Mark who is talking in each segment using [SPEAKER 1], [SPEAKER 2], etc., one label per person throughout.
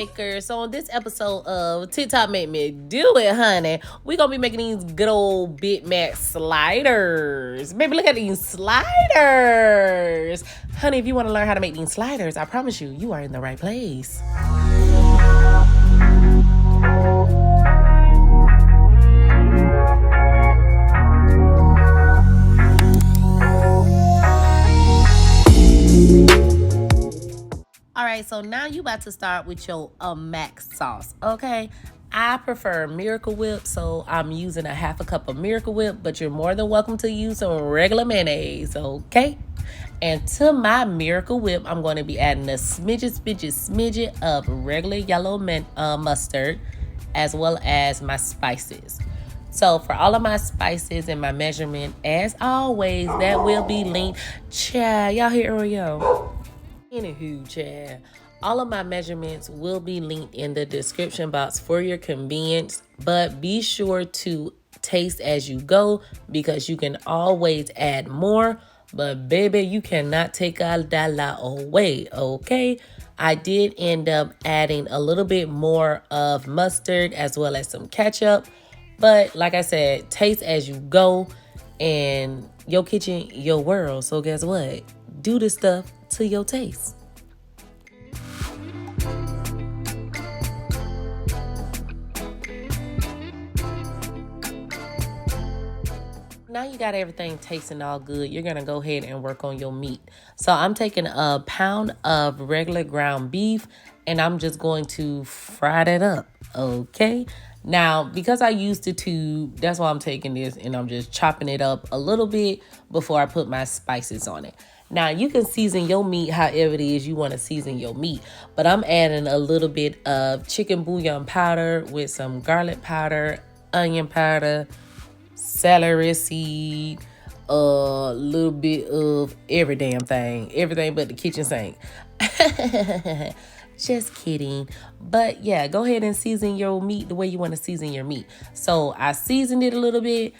[SPEAKER 1] makers. So on this episode of TikTok Make Me Do It, honey, we're gonna be making these good old Big Mac sliders. Baby, look at these sliders. Honey, if you want to learn how to make these sliders, I promise you, you are in the right place. Alright, so now you about to start with your mac sauce, okay? I prefer Miracle Whip, so I'm using a half a cup of Miracle Whip, but you're more than welcome to use some regular mayonnaise, okay? And to my Miracle Whip, I'm going to be adding a smidget of regular yellow mustard, as well as my spices. So for all of my spices and my measurement, as always, that will be linked. Child, y'all hear Oreo? Anywho, child, all of my measurements will be linked in the description box for your convenience, but be sure to taste as you go because you can always add more, but baby, you cannot take all that away, okay? I did end up adding a little bit more of mustard as well as some ketchup, but like I said, taste as you go, and your kitchen, your world, so guess what? Do the stuff to your taste. Now you got everything tasting all good, you're going to go ahead and work on your meat. So I'm taking a pound of regular ground beef and I'm just going to fry that up, okay? Now, because I used the tube, that's why I'm taking this and I'm just chopping it up a little bit before I put my spices on it. Now, you can season your meat however it is you want to season your meat, but I'm adding a little bit of chicken bouillon powder with some garlic powder, onion powder, celery seed, a little bit of everything but the kitchen sink. Just kidding. But yeah, go ahead and season your meat the way you want to season your meat. So I seasoned it a little bit,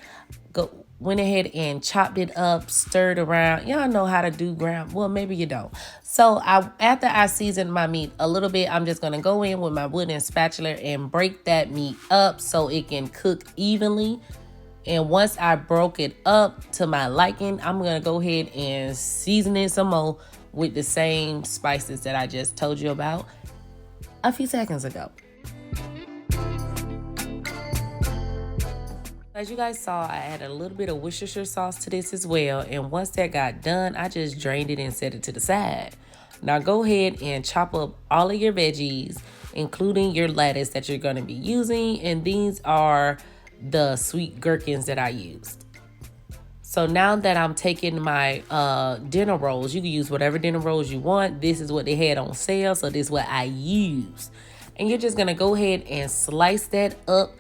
[SPEAKER 1] went ahead and chopped it up, stirred around. Y'all know how to do ground. Well, maybe you don't. So after I seasoned my meat a little bit, I'm just going to go in with my wooden spatula and break that meat up so it can cook evenly. And once I broke it up to my liking, I'm going to go ahead and season it some more with the same spices that I just told you about a few seconds ago. As you guys saw, I added a little bit of Worcestershire sauce to this as well. And once that got done, I just drained it and set it to the side. Now go ahead and chop up all of your veggies, including your lettuce that you're going to be using. And these are the sweet gherkins that I used. So now that I'm taking my dinner rolls, you can use whatever dinner rolls you want. This is what they had on sale, so this is what I use. And you're just gonna go ahead and slice that up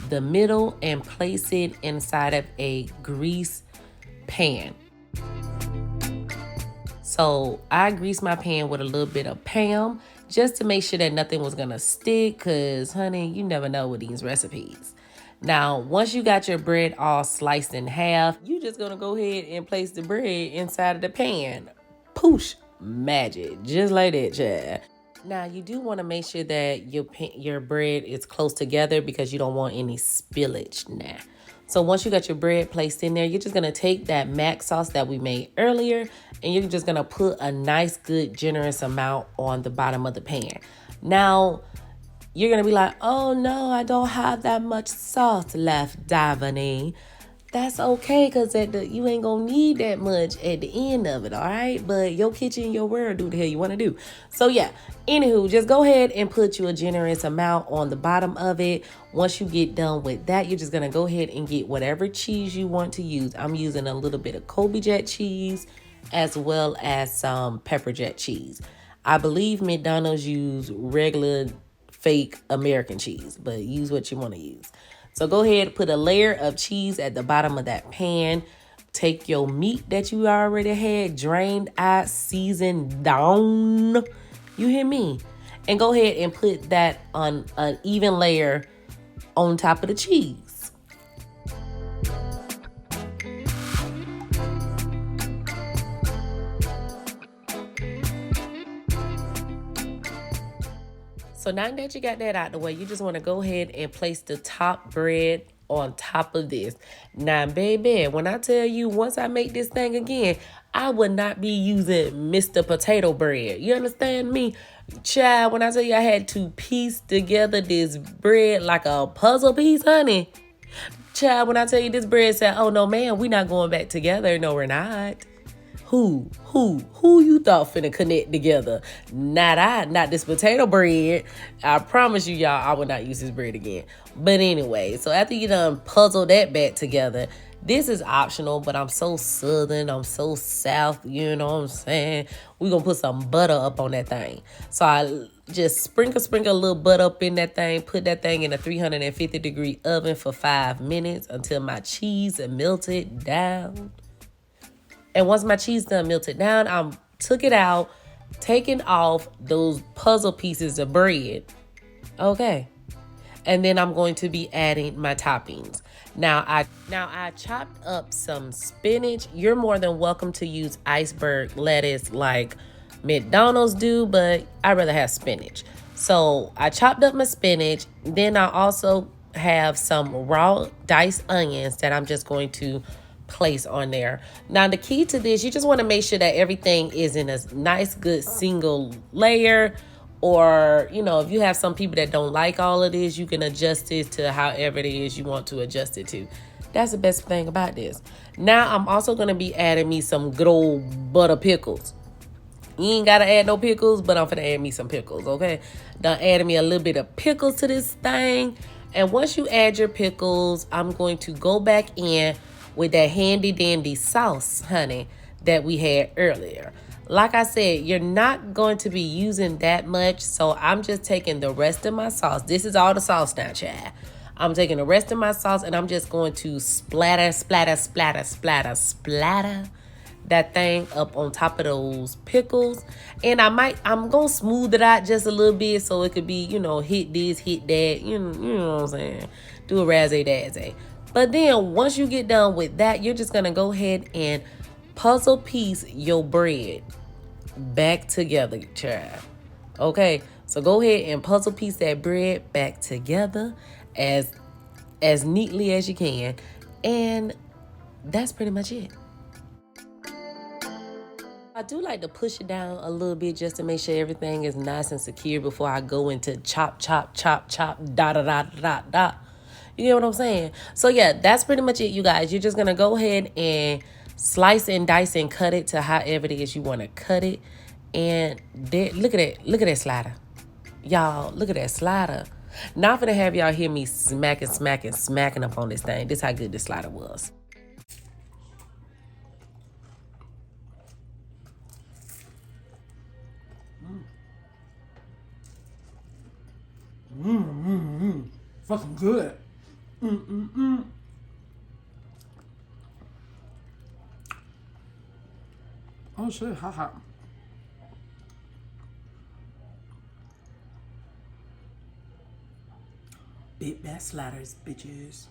[SPEAKER 1] the middle and place it inside of a grease pan. So I greased my pan with a little bit of Pam just to make sure that nothing was gonna stick, because honey, you never know with these recipes. Now, once you got your bread all sliced in half, you just gonna go ahead and place the bread inside of the pan. Poosh, magic, just like that, child. Now, you do want to make sure that your bread is close together because you don't want any spillage now. So once you got your bread placed in there, you're just gonna take that mac sauce that we made earlier and you're just gonna put a nice, good, generous amount on the bottom of the pan. Now, you're going to be like, oh no, I don't have that much sauce left, Davani. That's okay, because you ain't going to need that much at the end of it, all right? But your kitchen, your world, do what the hell you want to do. So yeah, anywho, just go ahead and put you a generous amount on the bottom of it. Once you get done with that, you're just going to go ahead and get whatever cheese you want to use. I'm using a little bit of Colby Jack cheese as well as some pepper jack cheese. I believe McDonald's use regular fake American cheese, but use what you want to use. So go ahead, put a layer of cheese at the bottom of that pan. Take your meat that you already had drained out, seasoned down. You hear me? And go ahead and put that on an even layer on top of the cheese. So now that you got that out the way, you just want to go ahead and place the top bread on top of this. Now, baby, when I tell you once I make this thing again, I would not be using Mr. Potato Bread. You understand me? Child, when I tell you I had to piece together this bread like a puzzle piece, honey. Child, when I tell you this bread said, oh no, man, we not going back together. No, we're not. Who you thought finna connect together? Not this potato bread. I promise you, y'all, I will not use this bread again. But anyway, so after you done puzzle that back together, this is optional, but I'm so southern, I'm so south, you know what I'm saying? We're gonna put some butter up on that thing. So I just sprinkle a little butter up in that thing, put that thing in a 350-degree oven for 5 minutes until my cheese is melted down. And once my cheese done melted down, I took it out, taking off those puzzle pieces of bread. Okay. And then I'm going to be adding my toppings. Now I chopped up some spinach. You're more than welcome to use iceberg lettuce like McDonald's do, but I'd rather have spinach. So I chopped up my spinach. Then I also have some raw diced onions that I'm just going to place on there. Now the key to this, you just want to make sure that everything is in a nice good single layer, or you know, if you have some people that don't like all of this, you can adjust it to however it is you want to adjust it to. That's the best thing about this. Now I'm also going to be adding me some good old butter pickles. You ain't gotta add no pickles, but I'm gonna add me some pickles, okay? Done adding me a little bit of pickles to this thing. And once you add your pickles, I'm going to go back in with that handy dandy sauce, honey, that we had earlier. Like I said, you're not going to be using that much, so I'm just taking the rest of my sauce. This is all the sauce now, child. I'm taking the rest of my sauce and I'm just going to splatter that thing up on top of those pickles. And I'm gonna smooth it out just a little bit so it could be, you know, hit this, hit that, you know what I'm saying? Do a razzle-dazzle. But then once you get done with that, you're just gonna go ahead and puzzle piece your bread back together, child. Okay, so go ahead and puzzle piece that bread back together as neatly as you can. And that's pretty much it. I do like to push it down a little bit just to make sure everything is nice and secure before I go into chop, da. You get what I'm saying? So yeah, that's pretty much it, you guys. You're just going to go ahead and slice and dice and cut it to however it is you want to cut it. And there, look at that slider. Y'all, look at that slider. Now I'm going to have y'all hear me smacking up on this thing. This is how good this slider was.
[SPEAKER 2] Fucking good. Oh shit, hot. Big bass sliders, bitches.